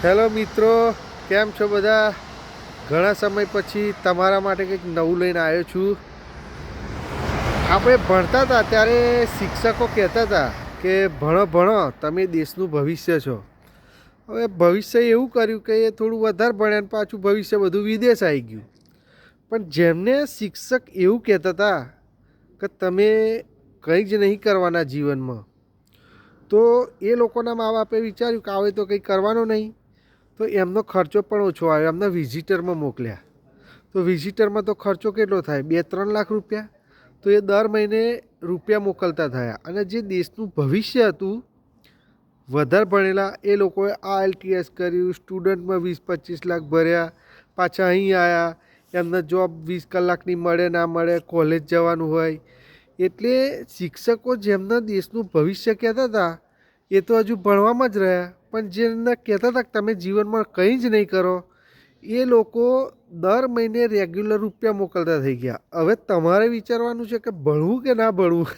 Hello મિત્રો, કેમ છો બધા? ઘણા સમય પછી તમારા માટે કંઈક નવું લઈને આવ્યો છું. આપણે ભણતા હતા ત્યારે શિક્ષકો કહેતા હતા કે ભણો ભણો, તમે દેશનું ભવિષ્ય છો. હવે ભવિષ્ય એવું કર્યું કે એ થોડું વધારે ભણ્યા ને પાછું ભવિષ્ય બધું વિદેશ આવી ગયું. પણ જેમને શિક્ષક એવું કહેતા હતા કે તમે કંઈ જ નહીં કરવાના જીવનમાં, તો એ લોકોના મા બાપે વિચાર્યું કે આવે તો કંઈ કરવાનું નહીં. તો એમનો ખર્ચો પણ ઓછો આવ્યો, એમને વિઝિટરમાં મોકલ્યા. તો વિઝિટરમાં તો ખર્ચો કેટલો થાય? 2-3 લાખ રૂપિયા. તો એ દર મહિને રૂપિયા મોકલતા થયા. અને જે દેશનું ભવિષ્ય હતું, વધારે ભણેલા એ લોકોએ IELTS કર્યું, સ્ટુડન્ટમાં 20-25 લાખ ભર્યા, પાછા અહીં આવ્યા. એમને જોબ 20 કલાકની મળે ના મળે, કોલેજ જવાનું હોય. એટલે શિક્ષકો જેમના દેશનું ભવિષ્ય કહેતા હતા એ તો હજુ ભણવામાં જ રહ્યા, પણ જેમને કહેતા હતા કે તમે જીવનમાં કંઈ જ નહીં કરો, એ લોકો દર મહિને રેગ્યુલર રૂપિયા મોકલતા થઈ ગયા. હવે તમારે વિચારવાનું છે કે ભણવું કે ના ભણવું.